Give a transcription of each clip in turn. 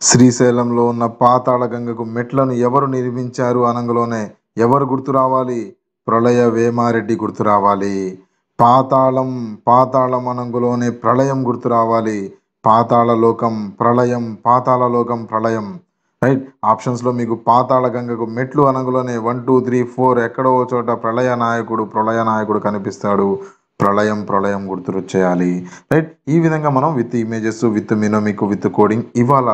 శ్రీశైలంలో ఉన్న పాతాళగంగకు మెట్లను ఎవరు నిర్మించారు అనంగలోనే ఎవరు గుర్తు రావాలి? ప్రళయ వేమారెడ్డి గుర్తు రావాలి. పాతాళం అనంగలోనే ప్రళయం గుర్తు రావాలి. పాతాళలోకం ప్రళయం, పాతాళలోకం ప్రళయం. రైట్. ఆప్షన్స్లో మీకు పాతాళగంగకు మెట్లు అనంగలోనే 1 2 3 4 ఎక్కడో చోట ప్రళయ నాయకుడు కనిపిస్తాడు. ప్రళయం గుర్తు వచ్చేయాలి. రైట్. ఈ విధంగా మనం with images, with mnemonic, with coding ఇవాళ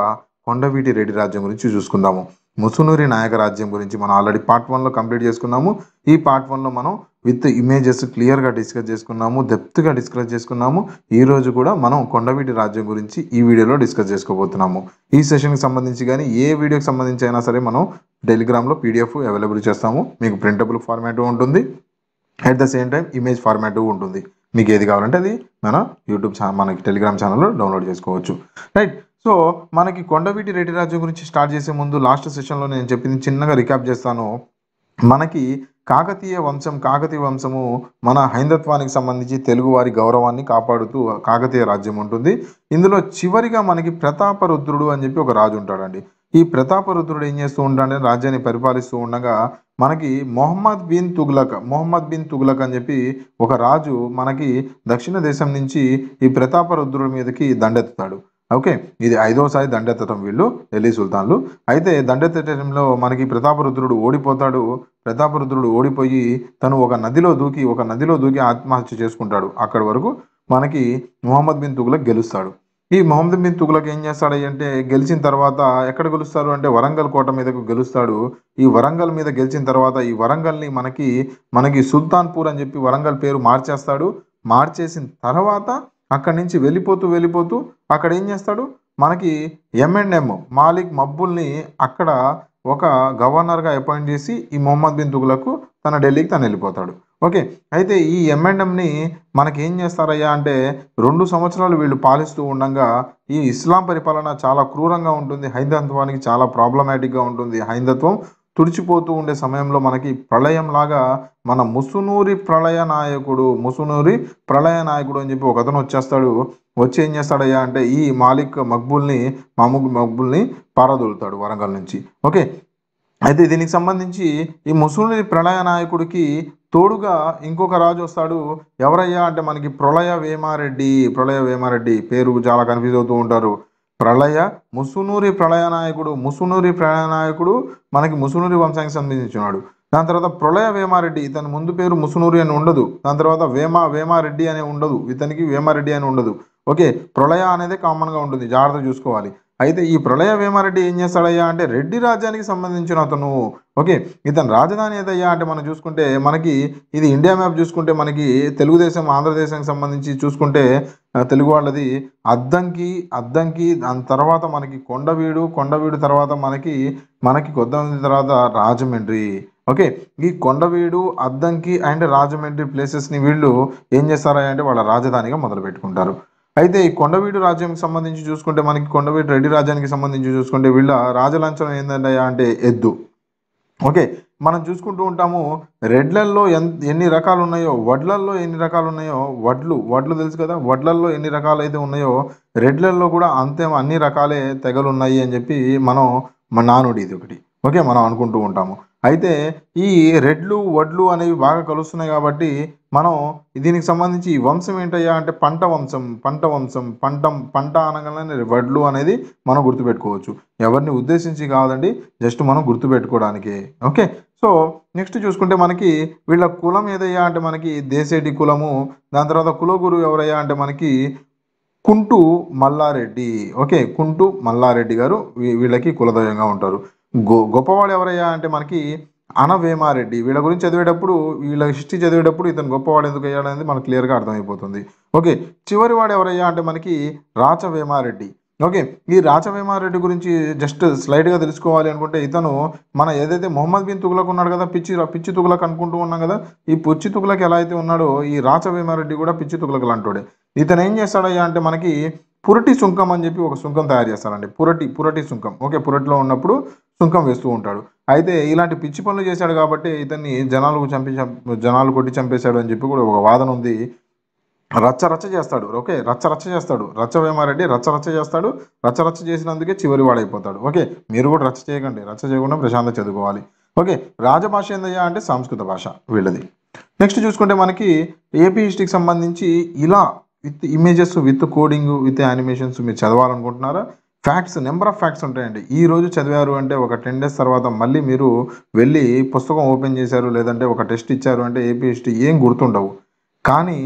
కొండవీటి రెడ్డి రాజ్యం గురించి చూసుకుందాము. ముసునూరి నాయక రాజ్యం గురించి మనం ఆల్రెడీ పార్ట్ 1లో కంప్లీట్ చేసుకున్నాము. ఈ పార్ట్ 1లో మనం విత్ ఇమేజెస్ క్లియర్గా డిస్కస్ చేసుకున్నాము, డెప్త్గా డిస్కస్ చేసుకున్నాము. ఈ రోజు కూడా మనం కొండవీటి రాజ్యం గురించి ఈ వీడియోలో డిస్కస్ చేసుకోబోతున్నాము. ఈ సెషన్కి సంబంధించి కానీ ఏ వీడియోకి సంబంధించి అయినా సరే మనం టెలిగ్రామ్లో పీడిఎఫ్ అవైలబుల్ చేస్తాము. మీకు ప్రింటబుల్ ఫార్మాట్ ఉంటుంది, at the same time image format ఉంటుంది. మీకు ఏది కావాలంటే అది మనకి టెలిగ్రామ్ ఛానల్లో డౌన్లోడ్ చేసుకోవచ్చు. రైట్. సో మనకి కొండవీటి రెడ్డి రాజ్యం గురించి స్టార్ట్ చేసే ముందు లాస్ట్ సెషన్లో నేను చెప్పింది చిన్నగా రికాప్ చేస్తాను. మనకి కాకతీయ వంశము మన హైందత్వానికి సంబంధించి తెలుగువారి గౌరవాన్ని కాపాడుతూ కాకతీయ రాజ్యం ఉంటుంది. ఇందులో చివరిగా మనకి ప్రతాపరుద్రుడు అని చెప్పి ఒక రాజు ఉంటాడండి. ఈ ప్రతాపరుద్రుడు ఏం చేస్తూ ఉంటాడంటే రాజ్యాన్ని పరిపాలిస్తూ ఉండగా మనకి మొహమ్మద్ బిన్ తుగ్లక్ అని చెప్పి ఒక రాజు మనకి దక్షిణ దేశం నుంచి ఈ ప్రతాపరుద్రుడి మీదకి దండెత్తుతాడు. ఓకే, ఇది 5వసారి దండెత్తడం వీళ్ళు ఢిల్లీ సుల్తాన్లు. అయితే దండెత్తటంలో మనకి ప్రతాపరుద్రుడు ఓడిపోతాడు. ప్రతాపరుద్రుడు ఓడిపోయి తను ఒక నదిలో దూకి ఆత్మహత్య చేసుకుంటాడు. అక్కడి వరకు మనకి మొహమ్మద్ బిన్ తుగ్లక్ గెలుస్తాడు. ఈ మొహమ్మద్ బిన్ తుగ్లక్ ఏం చేస్తాడు అంటే గెలిచిన తర్వాత ఎక్కడ గెలుస్తారు అంటే వరంగల్ కోట మీదకు గెలుస్తాడు. ఈ వరంగల్ మీద గెలిచిన తర్వాత ఈ వరంగల్ని మనకి సుల్తాన్పూర్ అని చెప్పి వరంగల్ పేరు మార్చేస్తాడు. మార్చేసిన తర్వాత అక్కడి నుంచి వెళ్ళిపోతూ అక్కడ ఏం చేస్తాడు మనకి M&M మాలిక్ మక్బూల్ని అక్కడ ఒక గవర్నర్గా అపాయింట్ చేసి ఈ మొహమ్మద్ బిన్ తుగ్లక్ తన ఢిల్లీకి తను వెళ్ళిపోతాడు. ఓకే, అయితే ఈ M&Mని మనకి ఏం చేస్తారయ్యా అంటే 2 సంవత్సరాలు వీళ్ళు పాలిస్తూ ఉండగా ఈ ఇస్లాం పరిపాలన చాలా క్రూరంగా ఉంటుంది. హైందత్వానికి చాలా ప్రాబ్లమాటిక్గా ఉంటుంది. హైందత్వం తుడిచిపోతూ ఉండే సమయంలో మనకి ప్రళయంలాగా మన ముసునూరి ప్రళయ నాయకుడు అని చెప్పి ఒకతను వచ్చేస్తాడు. వచ్చి ఏం చేస్తాడయ్యా అంటే ఈ మహమూద్ మక్బూల్ని పారదోలుతాడు వరంగల్ నుంచి. ఓకే, అయితే దీనికి సంబంధించి ఈ ముసునూరి ప్రళయ నాయకుడికి తోడుగా ఇంకొక రాజు వస్తాడు. ఎవరయ్యా అంటే మనకి ప్రళయ వేమారెడ్డి పేరు చాలా కన్ఫ్యూజ్ అవుతూ ఉంటారు. ముసునూరి ప్రళయ నాయకుడు మనకి ముసునూరి వంశానికి సంబంధించినాడు. దాని తర్వాత ప్రళయ వేమారెడ్డి, ఇతని ముందు పేరు ముసునూరి అని ఉండదు. దాని తర్వాత వేమారెడ్డి అనే ఉండదు, ఇతనికి వేమారెడ్డి అని ఉండదు. ఓకే, ప్రళయ అనేది కామన్గా ఉంటుంది, జాగ్రత్త చూసుకోవాలి. అయితే ఈ ప్రళయ వేమారెడ్డి ఏం చేస్తాడయ్యా అంటే రెడ్డి రాజ్యానికి సంబంధించిన అతను. ఓకే, ఇతని రాజధాని ఏదయ్యా అంటే మనం చూసుకుంటే మనకి ఇది ఇండియా మ్యాప్ చూసుకుంటే మనకి తెలుగుదేశం ఆంధ్రదేశానికి సంబంధించి చూసుకుంటే తెలుగు వాళ్ళది అద్దంకి, దాని తర్వాత మనకి కొండవీడు తర్వాత మనకి కొద్దిమంది తర్వాత రాజమండ్రి. ఓకే, ఈ కొండవీడు, అద్దంకి అండ్ రాజమండ్రి ప్లేసెస్ని వీళ్ళు ఏం చేస్తారా అంటే వాళ్ళ రాజధానిగా మొదలు పెట్టుకుంటారు. అయితే ఈ కొండవీడు రాజ్యానికి సంబంధించి చూసుకుంటే మనకి కొండవీడు రెడ్డి రాజ్యానికి సంబంధించి చూసుకుంటే వీళ్ళ రాజలాంఛనం ఏంటంటే అంటే ఎద్దు. ఓకే, మనం చూసుకుంటూ ఉంటాము రెడ్లల్లో ఎన్ని రకాలు ఉన్నాయో వడ్లల్లో ఎన్ని రకాలు ఉన్నాయో వడ్లు తెలుసు కదా, వడ్లల్లో ఎన్ని రకాలు అయితే ఉన్నాయో రెడ్లల్లో కూడా అన్ని రకాలే తెగలు ఉన్నాయి అని చెప్పి మన నానుడి ఇది ఒకటి. ఓకే, మనం అనుకుంటూ ఉంటాము. అయితే ఈ రెడ్లు వడ్లు అనేవి బాగా కలుస్తున్నాయి కాబట్టి మనం దీనికి సంబంధించి ఈ వంశం ఏంటయ్యా అంటే పంట అనగానే వడ్లు అనేది మనం గుర్తుపెట్టుకోవచ్చు. ఎవరిని ఉద్దేశించి కాదండి, జస్ట్ మనం గుర్తుపెట్టుకోవడానికి. ఓకే, సో నెక్స్ట్ చూసుకుంటే మనకి వీళ్ళ కులం ఏదయ్యా అంటే మనకి దేశేటి కులము. దాని తర్వాత కులగురు ఎవరయ్యా అంటే మనకి కుంటు మల్లారెడ్డి. ఓకే, కుంటు మల్లారెడ్డి గారు వీళ్ళకి కులదైవంగా ఉంటారు. గొప్పవాడు ఎవరయ్యా అంటే మనకి అనవేమారెడ్డి. వీళ్ళ గురించి చదివేటప్పుడు వీళ్ళ హిస్టరీ చదివేటప్పుడు ఇతను గొప్పవాడు ఎందుకు అయ్యాడనేది మనకు క్లియర్గా అర్థమైపోతుంది. ఓకే, చివరి వాడు ఎవరయ్యా అంటే మనకి రాచవేమారెడ్డి. ఓకే, ఈ రాచవేమారెడ్డి గురించి జస్ట్ స్లైడ్గా తెలుసుకోవాలి అనుకుంటే ఇతను మన ఏదైతే మొహమ్మద్ బిన్ తుగ్లక్ ఉన్నాడు కదా, పిచ్చి తుగ్లక్ అనుకుంటూ ఉన్నాం కదా, ఈ పిచ్చి తుగ్లక్ ఎలా అయితే ఉన్నాడో ఈ రాచవేమారెడ్డి కూడా పిచ్చి తుగ్లక్ లాంటోడే. ఇతను ఏం చేస్తాడయ్యా అంటే మనకి పురటి సుంకం అని చెప్పి ఒక సుంకం తయారు చేస్తారండి. పురటి సుంకం. ఓకే, పురటిలో ఉన్నప్పుడు సుంకం వేస్తూ ఉంటాడు. అయితే ఇలాంటి పిచ్చి పనులు చేశాడు కాబట్టి ఇతన్ని జనాలు కొట్టి చంపేశాడు అని చెప్పి కూడా ఒక వాదన ఉంది. రచ్చ చేస్తాడు. ఓకే. రచ్చ చేస్తాడు. రచ్చ వేమారెడ్డి రచ్చ చేస్తాడు. రచ్చ చేసినందుకే చివరి వాడైపోతాడు. ఓకే. మీరు కూడా రచ్చ చేయకండి. రచ్చ చేయకుండా ప్రశాంతంగా చదువుకోవాలి. ఓకే. రాజభాష ఏందయ్యా అంటే సంస్కృత భాష వీళ్ళది. నెక్స్ట్ చూసుకుంటే మనకి ఏపీ హిస్టరీకి సంబంధించి ఇలా with images, with coding, with animations మీరు చదవాలనుకుంటున్నారా? ఫ్యాక్ట్స్, నెంబర్ ఆఫ్ ఫ్యాక్ట్స్ ఉంటాయండి. ఈ రోజు చదివారు అంటే ఒక 10 డేస్ తర్వాత మళ్ళీ మీరు వెళ్ళి పుస్తకం ఓపెన్ చేశారు, లేదంటే ఒక టెస్ట్ ఇచ్చారు అంటే ఏపీ హిస్టరీ ఏం గుర్తుండవు. కానీ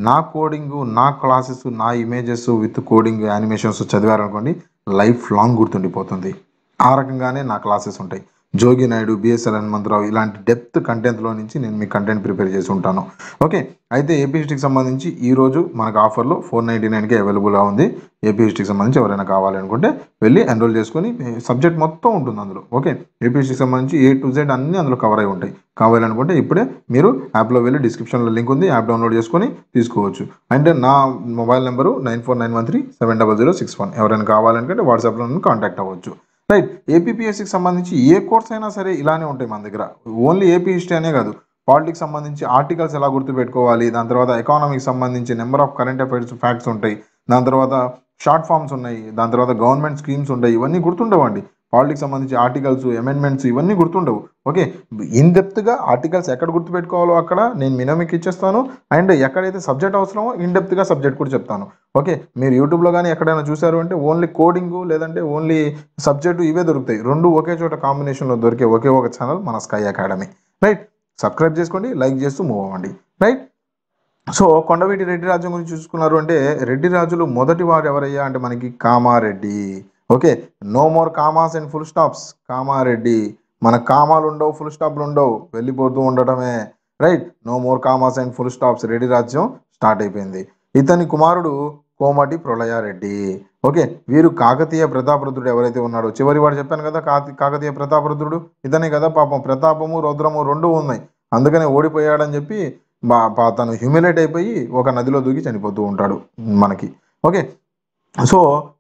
నా కోడింగు, నా క్లాసెస్, నా ఇమేజెస్ విత్ కోడింగ్, యానిమేషన్స్ చదివారనుకోండి లైఫ్ లాంగ్ గుర్తుండిపోతుంది. ఆ రకంగానే నా క్లాసెస్ ఉంటాయి. జోగి నాయుడు, బిఎస్ఎల్ హనుమంతరావు ఇలాంటి డెప్త్ కంటెంట్‌లో నుంచి నేను మీకు కంటెంట్ ప్రిపేర్ చేసి ఉంటాను. ఓకే. అయితే ఏపీ హిస్టరీకి సంబంధించి ఈరోజు మనకు ఆఫర్‌లో 499కే అవైలబుల్‌గా ఉంది. ఏపీ హిస్టరీకి సంబంధించి ఎవరైనా కావాలనుకుంటే వెళ్ళి ఎన్రోల్ చేసుకొని సబ్జెక్ట్ మొత్తం ఉంటుంది అందులో. ఓకే. ఏపీ హిస్టరీకి సంబంధించి ఏ టు జెడ్ అన్నీ అందులో కవర్ అయి ఉంటాయి. కావాలనుకుంటే ఇప్పుడే మీరు యాప్‌లో వెళ్ళి డిస్క్రిప్షన్‌లో లింక్ ఉంది. యాప్ డౌన్లోడ్ చేసుకొని తీసుకోవచ్చు. అంటే నా మొబైల్ నంబరు 9491370061. ఎవరైనా కావాలనుకుంటే వాట్సాప్‌లో నన్ను కాంటాక్ట్ అవ్వచ్చు. రైట్. ఏపీపీఎస్సికి సంబంధించి ఏ కోర్స్ అయినా సరే ఇలానే ఉంటాయి మన దగ్గర. ఓన్లీ ఏపీ హిస్టరీ అనే కాదు. పాలిటిక్స్ సంబంధించి ఆర్టికల్స్ ఎలా గుర్తుపెట్టుకోవాలి, దాని తర్వాత ఎకానమీకి సంబంధించి number of current affairs facts ఉంటాయి. దాని తర్వాత షార్ట్ ఫామ్స్ ఉన్నాయి. దాని తర్వాత గవర్నమెంట్ స్కీమ్స్ ఉంటాయి. ఇవన్నీ గుర్తుండవండి. పాలిటిక్స్ సంబంధించి ఆర్టికల్స్, అమెండ్మెంట్స్ ఇవన్నీ గుర్తుండవు. ఓకే. ఇన్ డెప్త్‌గా ఆర్టికల్స్ ఎక్కడ గుర్తుపెట్టుకోవాలో అక్కడ నేను మినమిక్ ఇచ్చేస్తాను. అండ్ ఎక్కడైతే సబ్జెక్ట్ అవసరమో ఇన్ డెప్త్‌గా సబ్జెక్ట్ కూడా చెప్తాను. ఓకే. మీరు యూట్యూబ్‌లో గాని ఎక్కడైనా చూసారు అంటే ఓన్లీ కోడింగు లేదంటే ఓన్లీ సబ్జెక్టు ఇవే దొరుకుతాయి. 2 ఒకే చోట కాంబినేషన్‌లో దొరికే ఒకే ఒక ఛానల్ మన స్కై అకాడమీ. రైట్. సబ్స్క్రైబ్ చేసుకోండి, లైక్ చేస్తూ మూవ్ అవ్వండి. రైట్. సో కొండవీటి రెడ్డి రాజ్యం గురించి చూసుకున్నారు అంటే రెడ్డి రాజులు మొదటి వారు ఎవరయ్యా అంటే మనకి Kamareddy. Okay. No more commas and full stops. Kamareddy. మన కామాలు ఉండవు, ఫుల్ స్టాప్లు ఉండవు. వెళ్ళిపోతూ ఉండటమే. Right. No more commas and full stops. Reddy రాజ్యం స్టార్ట్ అయిపోయింది. ఇతని కుమారుడు కోమటి ప్రళయారెడ్డి. ఓకే. వీరు కాకతీయ ప్రతాపరుద్రుడు ఎవరైతే ఉన్నాడో చివరి వాడు చెప్పాను కదా కాకతీయ ప్రతాపరుద్రుడు ఇతనే కదా. పాపం ప్రతాపము రౌద్రము 2 ఉన్నాయి. అందుకనే ఓడిపోయాడని చెప్పి తను హ్యూమిలేట్ అయిపోయి ఒక నదిలో దూకి చనిపోతూ ఉంటాడు మనకి. ఓకే. సో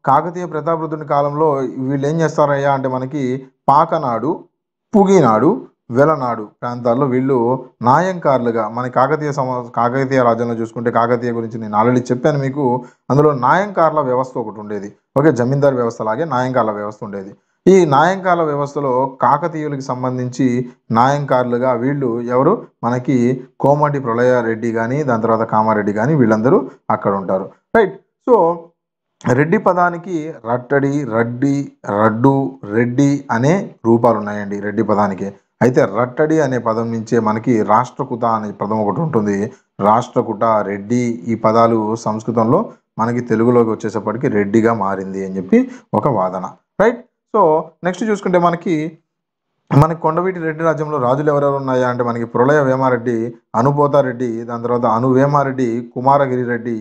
కాకతీయ ప్రతాపరుద్రుని కాలంలో వీళ్ళు ఏం చేస్తారయ్యా అంటే మనకి పాకనాడు, పుగినాడు, వెలనాడు ప్రాంతాల్లో వీళ్ళు నాయంకారులుగా మన కాకతీయ రాజ్యంలో చూసుకుంటే కాకతీయ గురించి నేను ఆల్రెడీ చెప్పాను మీకు. అందులో నాయంకార్ల వ్యవస్థ ఒకటి ఉండేది. ఓకే. జమీందారు వ్యవస్థ లాగే నాయంకార్ల వ్యవస్థ ఉండేది. ఈ నాయంకార్ల వ్యవస్థలో కాకతీయులకి సంబంధించి నాయంకారులుగా వీళ్ళు ఎవరు మనకి కోమటి ప్రళయారెడ్డి కానీ దాని తర్వాత కామారెడ్డి కానీ వీళ్ళందరూ అక్కడ ఉంటారు. రైట్. సో రెడ్డి పదానికి రట్టడి, రడ్డి, రడ్డు, రెడ్డి అనే రూపాలు ఉన్నాయండి రెడ్డి పదానికి. అయితే రట్టడి అనే పదం నుంచే మనకి రాష్ట్రకూట అనే పదం ఒకటి ఉంటుంది. రాష్ట్రకూట, రెడ్డి ఈ పదాలు సంస్కృతంలో మనకి తెలుగులోకి వచ్చేసప్పటికి రెడ్డిగా మారింది అని చెప్పి ఒక వాదన. రైట్. సో నెక్స్ట్ చూసుకుంటే మనకి కొండవీటి రెడ్డి రాజ్యంలో రాజులు ఎవరెవరు ఉన్నాయా అంటే మనకి ప్రళయ వేమారెడ్డి, అనుపోతారెడ్డి, దాని తర్వాత అనువేమారెడ్డి, కుమారగిరి రెడ్డి,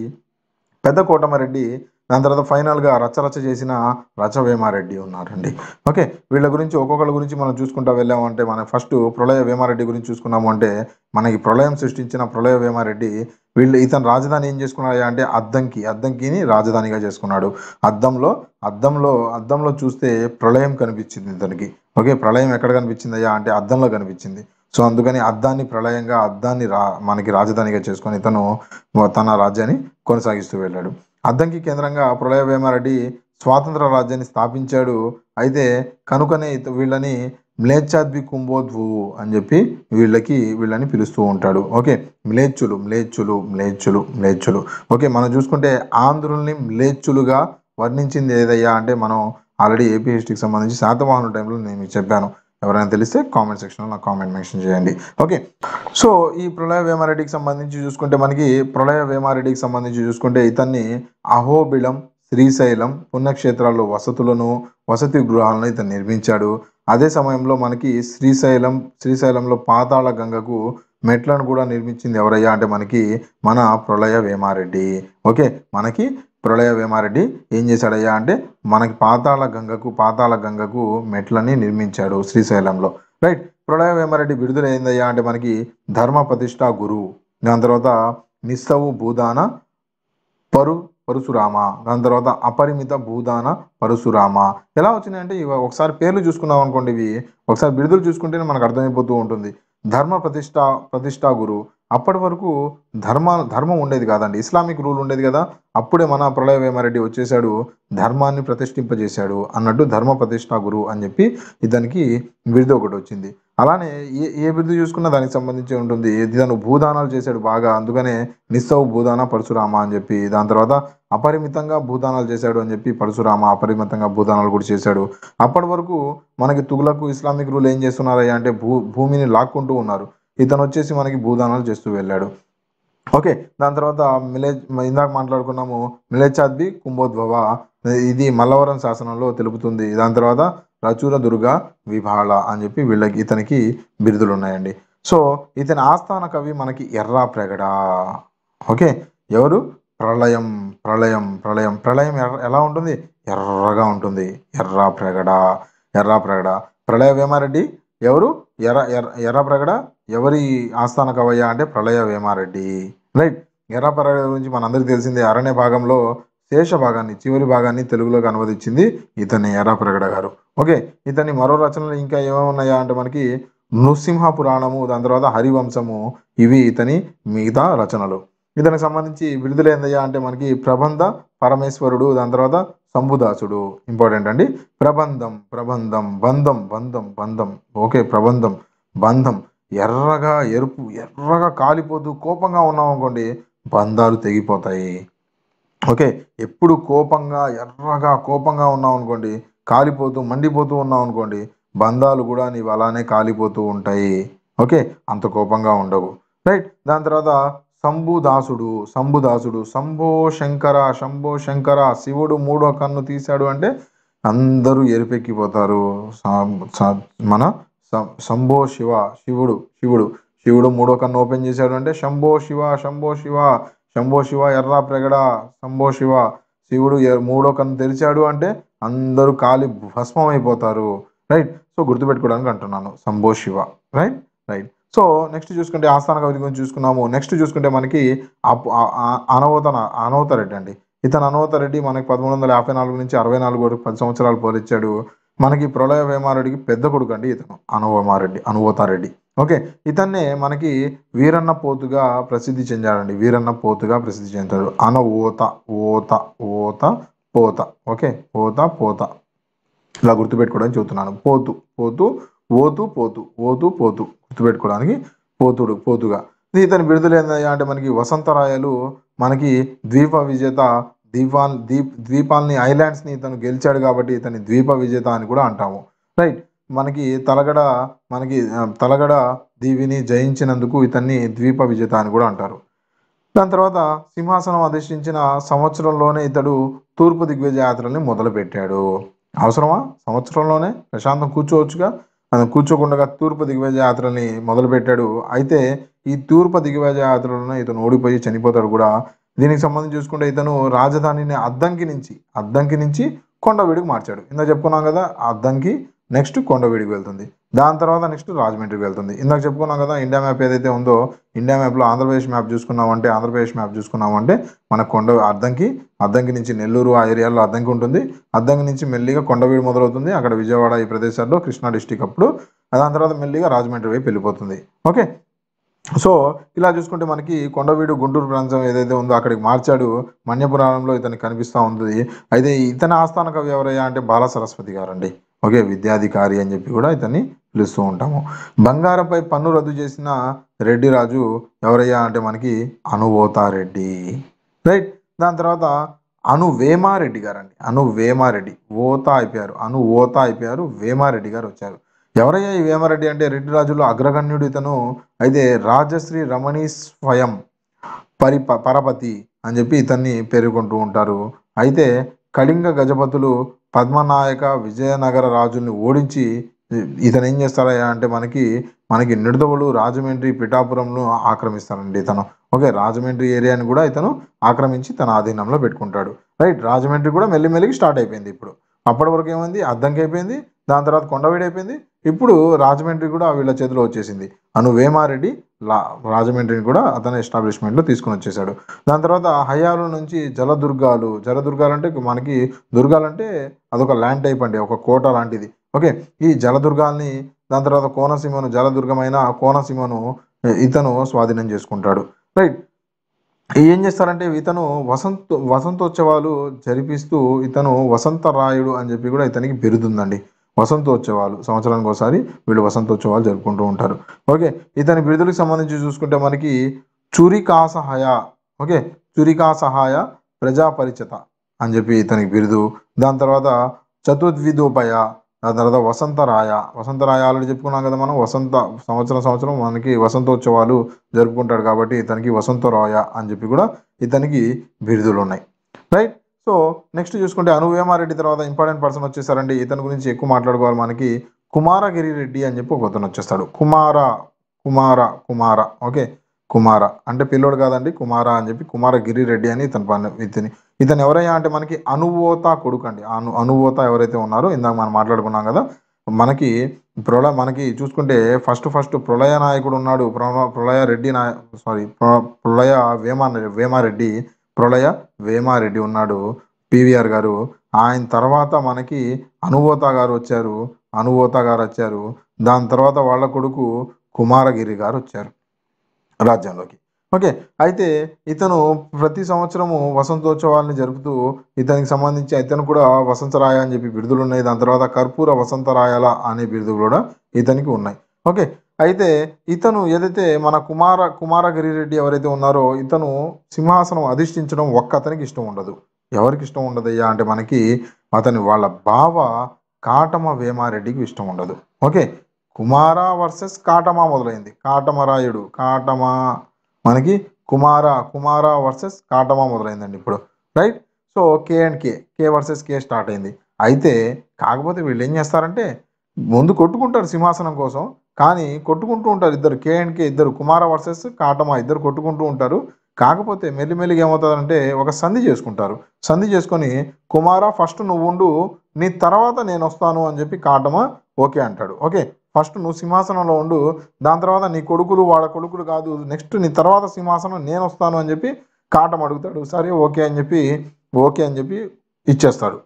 పెద్ద కోటమరెడ్డి, దాని తర్వాత ఫైనల్గా రచ్చ చేసిన రచవేమారెడ్డి ఉన్నారండి. ఓకే. వీళ్ళ గురించి ఒక్కొక్కళ్ళ గురించి మనం చూసుకుంటా వెళ్ళామంటే మనం ఫస్ట్ ప్రళయ వేమారెడ్డి గురించి చూసుకున్నాము అంటే మనకి ప్రళయం సృష్టించిన ప్రళయ వేమారెడ్డి ఇతను రాజధాని ఏం చేసుకున్నాడు అంటే అద్దంకిని రాజధానిగా చేసుకున్నాడు. అద్దంలో చూస్తే ప్రళయం కనిపించింది ఇతనికి. ఓకే. ప్రళయం ఎక్కడ కనిపించిందయ్యా అంటే అద్దంలో కనిపించింది. సో అందుకని అద్దాన్ని మనకి రాజధానిగా చేసుకొని ఇతను తన రాజ్యాన్ని కొనసాగిస్తూ వెళ్ళాడు. అద్దంకి కేంద్రంగా ప్రళయ వేమారెడ్డి స్వాతంత్ర రాజ్యాన్ని స్థాపించాడు. అయితే కనుకనే వీళ్ళని మ్లేచ్చాద్వి కుంభోద్వు అని చెప్పి వీళ్ళని పిలుస్తూ ఉంటాడు. ఓకే. మ్లేచ్చులు. ఓకే. మనం చూసుకుంటే ఆంధ్రుల్ని మ్లేచ్చులుగా వర్ణించింది ఏదయ్యా అంటే మనం ఆల్రెడీ ఏపీ హిస్టరీకి సంబంధించి శాతవాహనుల టైంలో నేను మీకు చెప్పాను. ఎవరైనా తెలిస్తే కామెంట్ సెక్షన్లో నాకు కామెంట్ మెన్షన్ చేయండి. ఓకే. సో ఈ ప్రళయ వేమారెడ్డికి సంబంధించి చూసుకుంటే ఇతన్ని అహోబిళం, శ్రీశైలం పుణ్యక్షేత్రాల్లో వసతి గృహాలను ఇతను నిర్మించాడు. అదే సమయంలో మనకి శ్రీశైలంలో పాతాళ గంగకు మెట్లను కూడా నిర్మించింది ఎవరయ్యా అంటే మన ప్రళయ వేమారెడ్డి. ఓకే. మనకి ప్రళయ వేమారెడ్డి ఏం చేశాడయ్యా అంటే మనకి పాతాళ గంగకు మెట్లని నిర్మించాడు శ్రీశైలంలో. రైట్. ప్రళయ వేమారెడ్డి బిరుదులు ఏందయ్యా అంటే మనకి ధర్మ ప్రతిష్ఠా గురువు, దాని తర్వాత నిస్సవు భూదాన పరశురామ, దాని తర్వాత అపరిమిత భూదాన పరశురామ. ఎలా వచ్చినాయంటే ఇవి ఒకసారి పేర్లు చూసుకున్నాం అనుకోండి, ఇవి ఒకసారి బిరుదులు చూసుకుంటేనే మనకు అర్థమైపోతూ ఉంటుంది. ధర్మ ప్రతిష్ఠా గురు, అప్పటి వరకు ధర్మం ఉండేది కాదండి, ఇస్లామిక్ రూల్ ఉండేది కదా. అప్పుడే మన ప్రళయ వేమారెడ్డి వచ్చేసాడు, ధర్మాన్ని ప్రతిష్ఠింపజేశాడు అన్నట్టు ధర్మ ప్రతిష్టా గురువు అని చెప్పి ఇతనికి బిరుదు ఒకటి వచ్చింది. అలానే ఏ బిరుదు చూసుకున్నా దానికి సంబంధించి ఉంటుంది. ఇతను భూదానాలు చేశాడు బాగా, అందుకనే నిస్సవు భూదాన పరశురామ అని చెప్పి. దాని తర్వాత అపరిమితంగా భూదానాలు చేశాడు అని చెప్పి పరశురామ అపరిమితంగా భూదానాలు కూడా చేశాడు. అప్పటి వరకు మనకి తుగులకు ఇస్లామిక్ రూల్ ఏం చేస్తున్నారయ్యా అంటే భూమిని లాక్కుంటూ ఉన్నారు. ఇతను వచ్చేసి మనకి భూదానాలు చేస్తూ వెళ్ళాడు. ఓకే, దాని తర్వాత ఇందాక మాట్లాడుకున్నాము మిలేచాద్వి కుంభోద్భవ, ఇది మల్లవరం శాసనంలో తెలుపుతుంది. దాని తర్వాత రచూర దుర్గ విభాళ అని చెప్పి ఇతనికి బిరుదులు ఉన్నాయండి. సో ఇతని ఆస్థాన కవి మనకి ఎర్రా ప్రగడ. ఓకే, ఎవరు? ప్రళయం ప్రళయం ప్రళయం ప్రళయం ఎలా ఉంటుంది? ఎర్రగా ఉంటుంది. ఎర్రా ప్రగడ ప్రళయ వేమారెడ్డి ఎవరు? ఎర్ర ప్రగడ ఎవరి ఆస్థాన కవయ్య అంటే ప్రళయ వేమారెడ్డి. రైట్. ఎర్ర ప్రగడ గురించి మనందరికీ తెలిసిందే. అరణ్య భాగంలో శేష భాగాన్ని, చివరి భాగాన్ని తెలుగులోకి అనువదించింది ఇతని ఎర్ర ప్రగడ గారు. ఓకే, ఇతని మరో రచనలు ఇంకా ఏమేమి ఉన్నాయా అంటే మనకి నృసింహ పురాణము, దాని తర్వాత హరివంశము, ఇవి ఇతని మిగతా రచనలు. ఇతనికి సంబంధించి విడుదల ఏందయ్యా అంటే మనకి ప్రబంధ పరమేశ్వరుడు, దాని తర్వాత శంభుదాసుడు. ఇంపార్టెంట్ అండి. ప్రబంధం బంధం. ఓకే, ప్రబంధం బంధం. ఎర్రగా కాలిపోతూ కోపంగా ఉన్నాం అనుకోండి, బంధాలు తెగిపోతాయి. ఓకే, ఎప్పుడు కోపంగా ఉన్నాం అనుకోండి, కాలిపోతూ మండిపోతూ ఉన్నాం అనుకోండి, బంధాలు కూడా నీవు అలానే కాలిపోతూ ఉంటాయి. ఓకే, అంత కోపంగా ఉండవు. రైట్. దాని తర్వాత శంభుదాసుడు. శంభో శంకర శివుడు మూడో కన్ను తీశాడు అంటే అందరూ ఎరిపెక్కిపోతారు. మన శంభో శివుడు మూడో కన్ను ఓపెన్ చేశాడు అంటే శంభో శివ ఎర్రా ప్రగడ శంభో శివుడు మూడో కన్ను తెరిచాడు అంటే అందరూ కాలి భస్మం అయిపోతారు. రైట్. సో గుర్తుపెట్టుకోవడానికి అంటున్నాను Shambho Shiva. Right. So next చూసుకుంటే ఆస్థాన కవి గురించి చూసుకున్నాము. నెక్స్ట్ చూసుకుంటే మనకి అనవత రెడ్డి అండి. ఇతను అనవత రెడ్డి మనకి 1354 నుంచి 64 వరకు 10 సంవత్సరాలు పోలిచ్చాడు. మనకి ప్రళయ వేమారెడ్డికి పెద్ద కొడుకు అండి ఇతను అనువతారెడ్డి. ఓకే, ఇతన్నే మనకి వీరన్న పోతుగా ప్రసిద్ధి చెందాడండి. ఓత పోత. ఓకే, పోత ఇలా గుర్తుపెట్టుకోవడానికి చెబుతున్నాను. పోతు గుర్తుపెట్టుకోవడానికి పోతుగా. ఇతని బిరుదులు ఏందయ్యా అంటే మనకి వసంతరాయలు, మనకి ద్వీప విజేత, ద్వీపాలని ఐలాండ్స్ని ఇతను గెలిచాడు కాబట్టి ఇతని ద్వీప విజేత అని కూడా అంటాము. రైట్. మనకి తలగడ దీవిని జయించినందుకు ఇతన్ని ద్వీప విజేత అని కూడా అంటారు. దాని తర్వాత సింహాసనం అధిష్ఠించిన సంవత్సరంలోనే ఇతడు తూర్పు దిగ్విజయ యాత్రల్ని మొదలుపెట్టాడు. అవసరమా? సంవత్సరంలోనే ప్రశాంతం కూర్చోవచ్చుగా, కూర్చోకుండా తూర్పు దిగ్విజయ యాత్రల్ని మొదలుపెట్టాడు. అయితే ఈ తూర్పు దిగ్విజయ యాత్రలోనే ఇతను ఓడిపోయి చనిపోతాడు కూడా. దీనికి సంబంధించి చూసుకుంటే ఇతను రాజధానిని అద్దంకి నుంచి కొండవీడుకు మార్చాడు. ఇందాక చెప్పుకున్నాం కదా, అద్దంకి నెక్స్ట్ కొండవీడికి వెళ్తుంది. దాని తర్వాత నెక్స్ట్ రాజమండ్రికి వెళ్తుంది. ఇందాక చెప్పుకున్నాం కదా, ఇండియా మ్యాప్ ఏదైతే ఉందో, ఇండియా మ్యాప్లో ఆంధ్రప్రదేశ్ మ్యాప్ చూసుకున్నామంటే మన అద్దంకి నుంచి నెల్లూరు ఆ ఏరియాలో అద్దంకి ఉంటుంది. అద్దంకి నుంచి మెల్లిగా కొండవీడు మొదలవుతుంది. అక్కడ విజయవాడ ఈ ప్రదేశాల్లో కృష్ణా డిస్టిక్ అప్పుడు. దాని తర్వాత మెల్లిగా రాజమండ్రి వైపు వెళ్ళిపోతుంది. ఓకే, సో ఇలా చూసుకుంటే మనకి కొండవీడు గుంటూరు ప్రాంతం ఏదైతే ఉందో అక్కడికి మార్చాడు. మన్యపురాణంలో ఇతనికి కనిపిస్తూ ఉంటుంది. అయితే ఇతని ఆస్థాన కవి ఎవరయ్యా అంటే బాల సరస్వతి గారండి. ఓకే, విద్యాధికారి అని చెప్పి కూడా ఇతన్ని పిలుస్తూ ఉంటాము. బంగారంపై పన్ను రద్దు చేసిన రెడ్డి రాజు ఎవరయ్యా అంటే మనకి అనువోతారెడ్డి. రైట్. దాని తర్వాత వేమారెడ్డి గారండి. ఓత అయిపోయారు, వేమారెడ్డి గారు వచ్చారు. ఎవరయ్యా ఈ వేమారెడ్డి అంటే రెడ్డి రాజుల్లో అగ్రగణ్యుడు ఇతను. అయితే రాజశ్రీ రమణీ స్వయం పరపతి అని చెప్పి ఇతన్ని పేర్కొంటూ ఉంటారు. అయితే కళింగ గజపతులు పద్మనాయక విజయనగర రాజుల్ని ఓడించి ఇతను ఏం చేస్తారయ్యా అంటే మనకి నిడదవోలు, రాజమండ్రి, పిఠాపురంను ఆక్రమిస్తారండి ఇతను. ఓకే, రాజమండ్రి ఏరియాని కూడా ఇతను ఆక్రమించి తన ఆధీనంలో పెట్టుకుంటాడు. రైట్. రాజమండ్రి కూడా మెల్లిమెల్లికి స్టార్ట్ అయిపోయింది. ఇప్పుడు అప్పటి వరకు ఏమైంది, అద్దంకి అయిపోయింది, దాని తర్వాత కొండవీడు అయిపోయింది, ఇప్పుడు రాజమండ్రి కూడా వీళ్ళ చేతిలో వచ్చేసింది. వేమారెడ్డి రాజమండ్రిని కూడా అతని ఎస్టాబ్లిష్మెంట్లో తీసుకుని వచ్చేసాడు. దాని తర్వాత హయాలు నుంచి జలదుర్గాలు అంటే మనకి దుర్గాలంటే అదొక ల్యాండ్ టైప్ అండి, ఒక కోట లాంటిది. ఓకే, ఈ జలదుర్గాల్ని, దాని తర్వాత కోనసీమను, జలదుర్గమైన కోనసీమను ఇతను స్వాధీనం చేసుకుంటాడు. రైట్. ఏం చేస్తారంటే ఇతను వసంతోత్సవాలు జరిపిస్తూ ఇతను వసంతరాయుడు అని చెప్పి కూడా ఇతనికి బిరుదుందండి. వసంతోత్సవాలు సంవత్సరానికి ఒకసారి వీళ్ళు వసంతోత్సవాలు జరుపుకుంటూ ఉంటారు. ఓకే. ఇతని బిరుదులకు సంబంధించి చూసుకుంటే మనకి చురికా సహాయ, ఓకే, చురికా సహాయ ప్రజా పరిచిత అని చెప్పి ఇతనికి బిరుదు. దాని తర్వాత చతుర్విధోపయ, దాని తర్వాత వసంతరాయ ఆల్రెడీ చెప్పుకున్నాం కదా మనం. సంవత్సరం మనకి వసంతోత్సవాలు జరుపుకుంటాడు కాబట్టి ఇతనికి వసంతరాయ అని చెప్పి కూడా ఇతనికి బిరుదులు ఉన్నాయి. రైట్. సో నెక్స్ట్ చూసుకుంటే అనువేమారెడ్డి తర్వాత ఇంపార్టెంట్ పర్సన్ వచ్చేసారండి. ఇతని గురించి ఎక్కువ మాట్లాడుకోవాలి మనకి. కుమారగిరి రెడ్డి అని చెప్పి ఒక అతను వచ్చేస్తాడు. కుమార, ఓకే, కుమార అంటే పిల్లోడు కాదండి, కుమార అని చెప్పి కుమారగిరి రెడ్డి అని ఇతను ఎవరయ్యా అంటే మనకి అనువోత కొడుకు అండి. అనువోత ఎవరైతే ఉన్నారో ఇందాక మనం మాట్లాడుకున్నాం కదా, మనకి మనకి చూసుకుంటే ఫస్ట్ ప్రళయ నాయకుడు ఉన్నాడు. ప్రళయ రెడ్డి ప్రళయ వేమారెడ్డి, ప్రళయ వేమారెడ్డి ఉన్నాడు, పివిఆర్ గారు. ఆయన తర్వాత మనకి అనువోత గారు వచ్చారు. దాని తర్వాత వాళ్ళ కొడుకు కుమారగిరి గారు వచ్చారు రాజ్యంలోకి. ఓకే. అయితే ఇతను ప్రతి సంవత్సరము వసంతోత్సవాల్ని జరుపుతూ ఇతనికి సంబంధించి ఇతను కూడా వసంతరాయ అని చెప్పి బిరుదులు ఉన్నాయి. దాని తర్వాత కర్పూర వసంతరాయల అనే బిరుదులు కూడా ఇతనికి ఉన్నాయి. ఓకే. అయితే ఇతను ఏదైతే మన కుమారగిరి రెడ్డి ఎవరైతే ఉన్నారో ఇతను సింహాసనం అధిష్ఠించడం అతనికి ఇష్టం ఉండదు. ఎవరికి ఇష్టం ఉండదయ్యా అంటే మనకి వాళ్ళ బావ కాటమ వేమారెడ్డికి ఇష్టం ఉండదు. ఓకే. కుమార వర్సెస్ కాటమ మొదలైంది. మనకి కుమార వర్సెస్ కాటమ మొదలైందండి ఇప్పుడు. రైట్. సో కే వర్సెస్ కే స్టార్ట్ అయింది. అయితే కాకపోతే వీళ్ళు ఏం చేస్తారంటే ముందు కొట్టుకుంటారు సింహాసనం కోసం, కానీ కొట్టుకుంటూ ఉంటారు ఇద్దరు కుమార వర్సెస్ కాటమ ఇద్దరు కొట్టుకుంటూ ఉంటారు. కాకపోతే మెల్లిమెల్లిగా ఏమవుతుందంటే ఒక సంధి చేసుకుంటారు. సంధి చేసుకొని కుమార ఫస్ట్ నువ్వు ఉండు, నీ తర్వాత నేను వస్తాను అని చెప్పి కాటమ ఓకే అంటాడు. ఓకే, ఫస్ట్ నువ్వు సింహాసనంలో ఉండు, దాని తర్వాత నీ కొడుకులు వాళ్ళ కొడుకులు కాదు, నెక్స్ట్ నీ తర్వాత సింహాసనం నేను వస్తాను అని చెప్పి కాటం అడుగుతాడు. సరే ఓకే అని చెప్పి ఇచ్చేస్తాడు.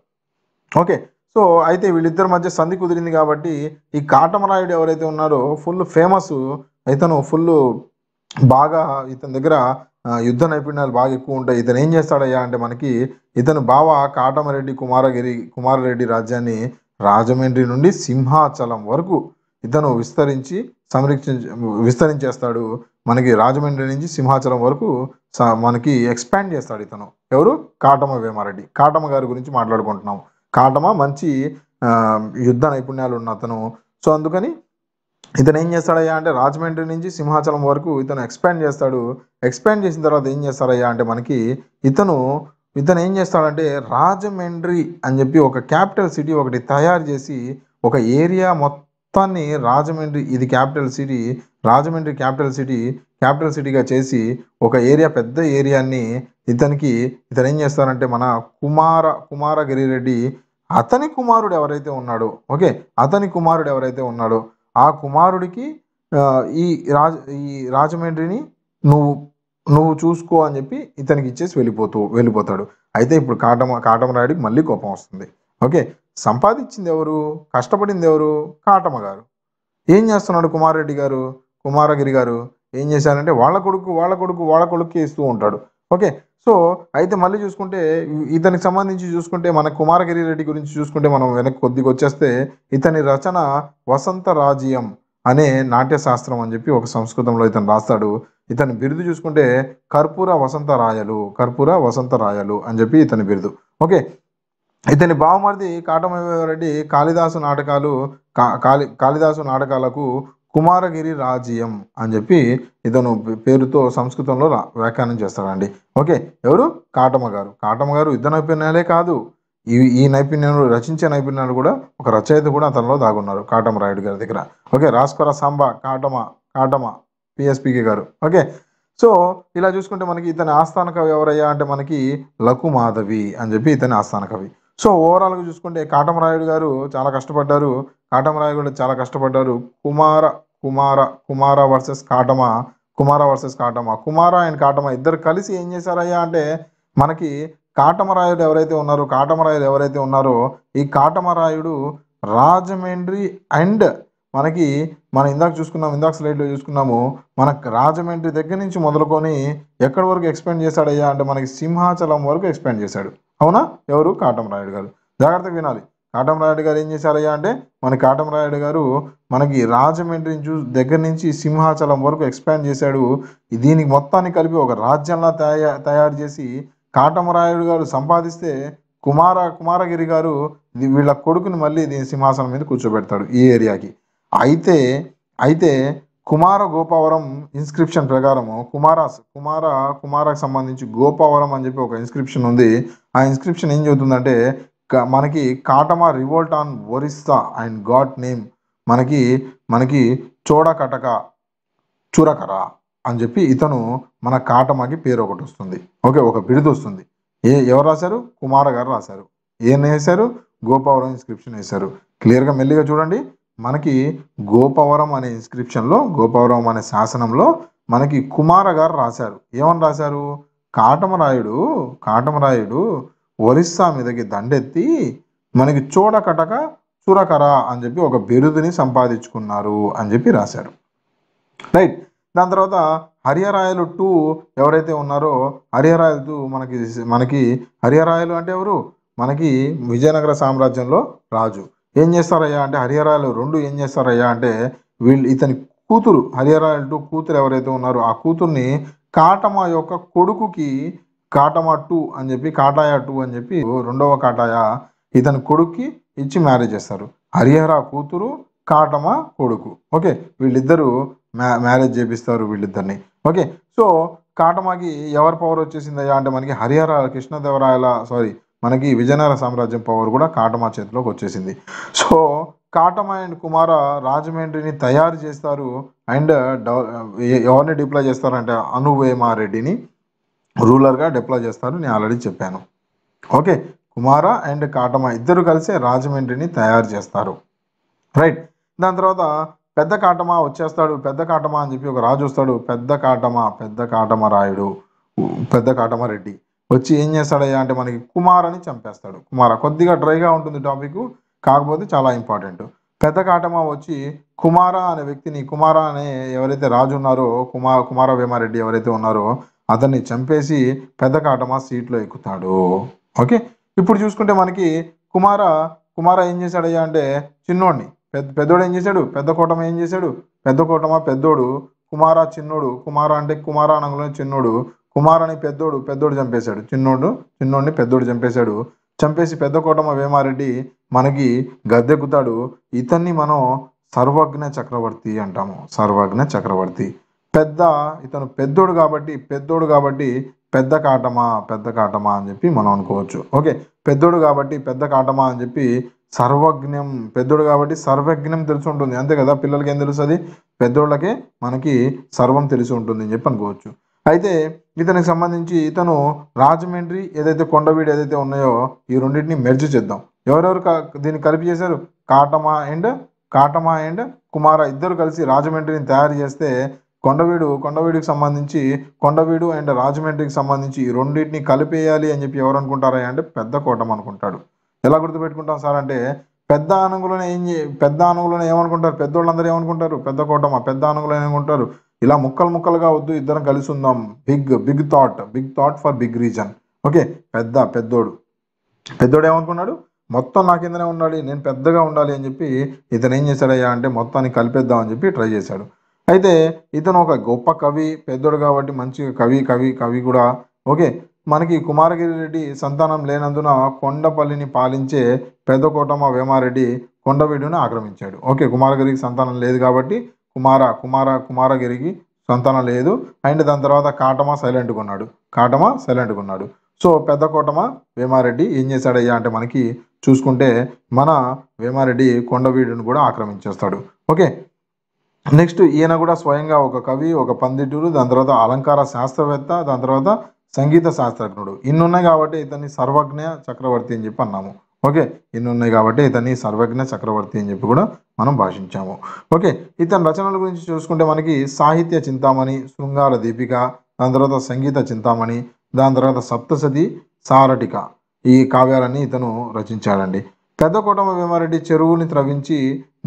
ఓకే. సో అయితే వీళ్ళిద్దరి మధ్య సంధి కుదిరింది కాబట్టి ఈ కాటమరాయుడు ఎవరైతే ఉన్నారో ఫుల్ ఫేమస్, ఇతను ఫుల్ బాగా ఇతని దగ్గర యుద్ధ నైపుణ్యాలు బాగా ఎక్కువ ఉంటాయి. ఇతను ఏం చేస్తాడయ్యా అంటే మనకి ఇతను బావ కాటమరెడ్డి కుమారరెడ్డి రాజ్యాన్ని రాజమండ్రి నుండి సింహాచలం వరకు ఇతను విస్తరించేస్తాడు. మనకి రాజమండ్రి నుంచి సింహాచలం వరకు మనకి ఎక్స్పాండ్ చేస్తాడు ఇతను. ఎవరు? కాటమ వేమారెడ్డి. కాటమ గారి గురించి మాట్లాడుకుంటున్నాం. కాటమ మంచి యుద్ధ నైపుణ్యాలు ఉన్న అతను. సో అందుకని ఇతను ఏం చేస్తాడయ్యా అంటే రాజమండ్రి నుంచి సింహాచలం వరకు ఇతను ఎక్స్పాండ్ చేస్తాడు. ఎక్స్పాండ్ చేసిన తర్వాత ఏం చేస్తాడయ్యా అంటే మనకి ఇతను ఏం చేస్తాడంటే రాజమండ్రి అని చెప్పి ఒక క్యాపిటల్ సిటీ ఒకటి తయారు చేసి ఒక ఏరియా మొత్తాన్ని రాజమండ్రి, ఇది క్యాపిటల్ సిటీ, రాజమండ్రి క్యాపిటల్ సిటీగా చేసి ఒక ఏరియా, పెద్ద ఏరియాని ఇతను ఏం చేస్తారంటే మన కుమారగిరి రెడ్డి అతని కుమారుడు ఎవరైతే ఉన్నాడో, ఓకే, అతని కుమారుడు ఎవరైతే ఉన్నాడో ఆ కుమారుడికి ఈ రాజమండ్రిని నువ్వు చూసుకో అని చెప్పి ఇతనికి ఇచ్చేసి వెళ్ళిపోతాడు. అయితే ఇప్పుడు కాటమరాయుడికి మళ్ళీ కోపం వస్తుంది. ఓకే, సంపాదించింది ఎవరు, కష్టపడింది ఎవరు? కాటమ గారు. ఏం చేస్తున్నాడు కుమారగిరి గారు ఏం చేశారంటే వాళ్ళ కొడుకు ఇస్తూ ఉంటాడు. ఓకే. సో అయితే మళ్ళీ చూసుకుంటే ఇతనికి సంబంధించి చూసుకుంటే మన కుమారగిరి రెడ్డి గురించి చూసుకుంటే మనం వెనక్కి కొద్దిగా వచ్చేస్తే ఇతని రచన వసంత రాజ్యం అనే నాట్యశాస్త్రం అని చెప్పి ఒక సంస్కృతంలో ఇతను రాస్తాడు. ఇతని బిరుదు చూసుకుంటే కర్పూర వసంతరాయలు అని చెప్పి ఇతని బిరుదు. ఓకే. ఇతని బావమరిది కాటమరెడ్డి కాళిదాసు నాటకాలకు కుమారగిరి రాజ్యం అని చెప్పి ఇతను పేరుతో సంస్కృతంలో వ్యాఖ్యానం చేస్తాడండి. ఓకే, ఎవరు? కాటమ గారు యుద్ధ నైపుణ్యాలే కాదు, ఈ నైపుణ్యాలు రచించే నైపుణ్యాలు కూడా ఒక రచయిత కూడా అతనిలో దాగున్నారు కాటమరాయుడు గారి దగ్గర. ఓకే, రాస్కొర సాంబ కాటమ పిఎస్పికే గారు. ఓకే. సో ఇలా చూసుకుంటే మనకి ఇతని ఆస్థాన కవి ఎవరయ్యా అంటే మనకి లకుమాధవి అని చెప్పి ఇతని ఆస్థాన కవి. సో ఓవరాల్గా చూసుకుంటే కాటమరాయుడు గారు చాలా కష్టపడ్డారు. కుమార versus Katama, Kumara and Katama ఇద్దరు కలిసి ఏం చేశారయ్యా అంటే మనకి కాటమరాయుడు ఎవరైతే ఉన్నారో ఈ కాటమరాయుడు రాజమండ్రి అండ్ మనకి మనం ఇందాక చూసుకున్నాం, ఇందాక స్లైడ్లో చూసుకున్నాము, మనకు రాజమండ్రి దగ్గర నుంచి మొదలుకొని ఎక్కడి వరకు ఎక్స్పెండ్ చేశాడయ్యా అంటే మనకి సింహాచలం వరకు ఎక్స్పెండ్ చేశాడు. అవునా? ఎవరు? కాటమరాయుడు గారు. జాగ్రత్తగా వినాలి. కాటమరాయుడు గారు ఏం చేశారయ్యా అంటే మన కాటమరాయుడు గారు మనకి రాజమండ్రి దగ్గర నుంచి సింహాచలం వరకు ఎక్స్పాండ్ చేశాడు. దీనికి మొత్తాన్ని కలిపి ఒక రాజ్యంలా తయారు చేసి కాటమరాయుడు గారు సంపాదిస్తే కుమారగిరి గారు వీళ్ళ కొడుకుని మళ్ళీ దీని సింహాసనం మీద కూర్చోబెడతాడు ఈ ఏరియాకి. అయితే కుమార గోపవరం ఇన్స్క్రిప్షన్ ప్రకారము కుమారకు సంబంధించి గోపవరం అని చెప్పి ఒక ఇన్స్క్రిప్షన్ ఉంది. ఆ ఇన్స్క్రిప్షన్ ఏం చెబుతుందంటే మనకి కాటమా revolt on Orissa and got name మనకి చోడకటక చురకర అని చెప్పి ఇతను మన కాటమాకి పేరు ఒకటి వస్తుంది. ఓకే, ఒక బిరుదు వస్తుంది. ఎవరు రాశారు? కుమార గారు రాశారు. ఏం వేశారు? గోపవరం ఇన్స్క్రిప్షన్ వేశారు. క్లియర్గా మెల్లిగా చూడండి. మనకి గోపవరం అనే ఇన్స్క్రిప్షన్లో, గోపవరం అనే శాసనంలో మనకి కుమార గారు రాశారు. ఏమని రాశారు? కాటమరాయుడు ఒరిస్సా మీదకి దండెత్తి మనకి చోడకటక చురకర అని చెప్పి ఒక బిరుదుని సంపాదించుకున్నారు అని చెప్పి రాశారు. రైట్. దాని తర్వాత హరియరాయలు 2 ఎవరైతే ఉన్నారో హరియరాయలు 2 మనకి హరియరాయలు అంటే ఎవరు? మనకి విజయనగర సామ్రాజ్యంలో రాజు. ఏం చేస్తారయ్యా అంటే హరియరాయలు 2 ఏం చేస్తారయ్యా అంటే ఇతని కూతురు హరియరాయలు 2 కూతురు ఎవరైతే ఉన్నారో ఆ కూతుర్ని కాటమా యొక్క కొడుకుకి కాటమా 2 అని చెప్పి కాటాయ 2 అని చెప్పి రెండవ కాటాయ ఇతని కొడుక్కి ఇచ్చి మ్యారేజ్ చేస్తారు. హరిహర కూతురు, కాటమా కొడుకు. ఓకే, వీళ్ళిద్దరూ మ్యారేజ్ చేపిస్తారు వీళ్ళిద్దరిని. ఓకే, సో కాటమాకి ఎవరి పవర్ వచ్చేసిందయ్యా అంటే మనకి హరిహర మనకి విజయనగర సామ్రాజ్యం పవర్ కూడా కాటమా చేతిలోకి వచ్చేసింది. సో కాటమా అండ్ కుమార రాజమండ్రిని తయారు చేస్తారు అండ్ ఎవరిని డిప్లాయ్ చేస్తారంటే అనువేమారెడ్డిని రూలర్గా డిప్లాయ్ చేస్తారు. నేను ఆల్రెడీ చెప్పాను. ఓకే, కుమార అండ్ కాటమా ఇద్దరు కలిసి రాజమండ్రిని తయారు చేస్తారు. రైట్. దాని తర్వాత పెద్ద కాటమా వచ్చేస్తాడు. పెద్ద కాటమా అని చెప్పి ఒక రాజు వస్తాడు. పెద్ద కాటమరెడ్డి వచ్చి ఏం చేస్తాడయ్యా అంటే మనకి కుమారని చంపేస్తాడు. కొద్దిగా డ్రైగా ఉంటుంది టాపిక్, కాకపోతే చాలా ఇంపార్టెంట్. పెద్ద కాటమా వచ్చి కుమార అనే వ్యక్తిని, కుమార అనే ఎవరైతే రాజు ఉన్నారో కుమార వేమారెడ్డి ఎవరైతే ఉన్నారో అతన్ని చంపేసి పెద్ద కాటమా సీట్లో ఎక్కుతాడు. ఓకే, ఇప్పుడు చూసుకుంటే మనకి కుమార ఏం చేశాడయ్యా అంటే చిన్నోడిని పెద్దోడు ఏం చేశాడు? పెద్ద కోటమ ఏం చేశాడు? పెద్ద కోటమ పెద్దోడు, కుమార చిన్నోడు. కుమార అంటే కుమార అనగానే చిన్నోడు. కుమారని పెద్దోడు చంపేశాడు. చిన్నోడిని పెద్దోడు చంపేశాడు. చంపేసి పెద్ద కోటమ వేమారెడ్డి మనకి గద్దెక్కుతాడు. ఇతన్ని మనం సర్వజ్ఞ చక్రవర్తి అంటాము. సర్వజ్ఞ చక్రవర్తి. ఇతను పెద్దోడు కాబట్టి పెద్ద కాటమా అని చెప్పి మనం అనుకోవచ్చు. ఓకే, పెద్దోడు కాబట్టి పెద్ద కాటమా అని చెప్పి పెద్దోడు కాబట్టి సర్వజ్ఞం తెలిసి ఉంటుంది. అంతే కదా, పిల్లలకి ఏం తెలుస్తుంది? పెద్దోళ్ళకే మనకి సర్వం తెలిసి ఉంటుంది అని చెప్పి అనుకోవచ్చు. అయితే ఇతనికి సంబంధించి ఇతను రాజమండ్రి ఏదైతే కొండవీడు ఏదైతే ఉన్నాయో ఈ రెండింటిని మెర్జ్ చేద్దాం. ఎవరెవరు దీన్ని కలిపి చేశారు? కాటమా అండ్ కుమార ఇద్దరు కలిసి రాజమండ్రిని తయారు చేస్తే కొండవీడికి సంబంధించి కొండవీడు అండ్ రాజమండ్రికి సంబంధించి ఈ రెండింటిని కలిపేయాలి అని చెప్పి ఎవరు అనుకుంటారా అంటే పెద్ద కోటం అనుకుంటాడు. ఎలా గుర్తుపెట్టుకుంటాం సార్ అంటే పెద్ద ఆనంగులోనే ఏమనుకుంటారు? పెద్దోళ్ళందరూ ఏమనుకుంటారు? పెద్ద ఆనంగులో ఏమనుకుంటారు? ఇలా ముక్కలుగా వద్దు, ఇద్దరం కలిసి ఉందాం. Big thought for big reason. Okay, పెద్దోడు ఏమనుకున్నాడు? మొత్తం నా కిందనే ఉండాలి, నేను పెద్దగా ఉండాలి అని చెప్పి ఇతను ఏం చేశాడయ్యా అంటే మొత్తాన్ని కలిపేద్దాం అని చెప్పి ట్రై చేశాడు. అయితే ఇతను ఒక గొప్ప కవి, పెద్దోడు కాబట్టి మంచి కవి కూడా. ఓకే, మనకి కుమారగిరి రెడ్డి సంతానం లేనందున కొండపల్లిని పాలించే పెద్ద కోటమ వేమారెడ్డి కొండవీడుని ఆక్రమించాడు. ఓకే, కుమారగిరికి సంతానం లేదు కాబట్టి కుమారగిరికి సంతానం లేదు. అండ్ దాని తర్వాత కాటమ సైలెంట్గా ఉన్నాడు. సో పెద్ద కోటమ వేమారెడ్డి ఏం చేశాడయ్యా అంటే మనకి చూసుకుంటే మన వేమారెడ్డి కొండవీడుని కూడా ఆక్రమించేస్తాడు. ఓకే, నెక్స్ట్ ఈయన కూడా స్వయంగా ఒక కవి, ఒక పండితుడు, దాని తర్వాత అలంకార శాస్త్రవేత్త, దాని తర్వాత సంగీత శాస్త్రజ్ఞుడు. ఇన్ని ఉన్నాయి కాబట్టి ఇతన్ని సర్వజ్ఞ చక్రవర్తి అని చెప్పి అన్నాము. ఓకే, ఇన్ని ఉన్నాయి కాబట్టి ఇతన్ని సర్వజ్ఞ చక్రవర్తి అని చెప్పి కూడా మనం భాషించాము. ఓకే, ఇతని రచనల గురించి చూసుకుంటే మనకి సాహిత్య చింతామణి, శృంగార దీపిక, దాని తర్వాత సంగీత చింతామణి, దాని తర్వాత సప్తసతి, సారటిక ఈ కావ్యాలన్నీ ఇతను రచించాడండి. పెద్ద కోటమ భీమారెడ్డి చెరువుని త్రవించి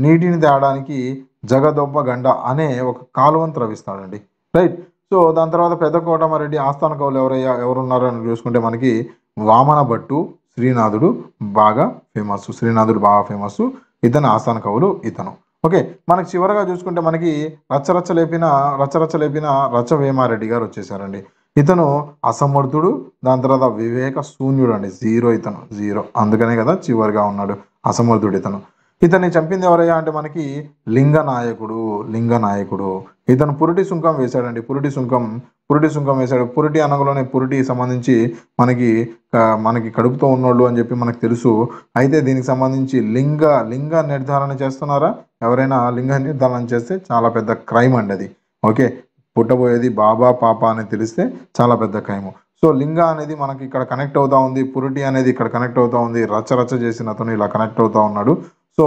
నీటిని తేడానికి జగదొబ్బ గండ అనే ఒక కాలువను త్రవిస్తాడండి. రైట్. సో దాని తర్వాత పెద్ద కోటమారెడ్డి ఆస్థాన కవులు ఎవరున్నారు అని చూసుకుంటే మనకి వామన భట్టు శ్రీనాథుడు బాగా ఫేమస్. ఇతని ఆస్థాన కవులు ఇతను. ఓకే, మనకి చివరగా చూసుకుంటే మనకి రచ్చరచ్చ లేపిన రచ్చ వేమారెడ్డి గారు వచ్చేసారండి. ఇతను అసమర్థుడు, దాని తర్వాత వివేక శూన్యుడు అండి. ఇతను జీరో, అందుకనే కదా చివరిగా ఉన్నాడు. అసమర్థుడు ఇతన్ని చంపింది ఎవరయ్యా అంటే మనకి లింగనాయకుడు. ఇతను పురిటి సుంకం వేశాడండి. పురిటి సుంకం వేశాడు. పురిటి అనగలోనే పురిటి సంబంధించి మనకి కడుపుతో ఉన్నోళ్ళు అని చెప్పి మనకు తెలుసు. అయితే దీనికి సంబంధించి లింగ నిర్ధారణ చేస్తున్నారా? ఎవరైనా లింగ నిర్ధారణ చేస్తే చాలా పెద్ద క్రైమ్ అండి అది. ఓకే, పుట్టబోయేది బాబా పాప అని తెలిస్తే చాలా పెద్ద క్రైమ్. సో లింగ అనేది మనకి ఇక్కడ కనెక్ట్ అవుతా ఉంది, పురిటి అనేది ఇక్కడ కనెక్ట్ అవుతా ఉంది, రచ్చ చేసిన అతను ఇలా కనెక్ట్ అవుతా ఉన్నాడు. సో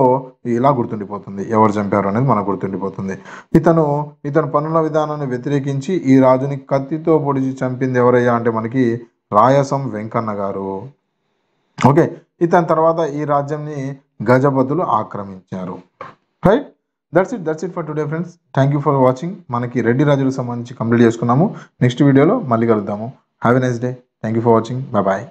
ఇలా గుర్తుండిపోతుంది ఎవరు చంపారు అనేది మనకు గుర్తుండిపోతుంది. ఇతను పనుల విధానాన్ని వ్యతిరేకించి ఈ రాజుని కత్తితో పొడిచి చంపింది ఎవరయ్యా అంటే మనకి రాయసం వెంకన్న గారు. ఓకే, ఇతని తర్వాత ఈ రాజ్యాన్ని గజపతులు ఆక్రమించారు. Right, that's it for today friends. Thank you for watching. మనకి రెడ్డి రాజులకు సంబంధించి కంప్లీట్ చేసుకున్నాము. నెక్స్ట్ వీడియోలో మళ్ళీ కలుద్దాము. Have a nice day. Thank you for watching. Bye.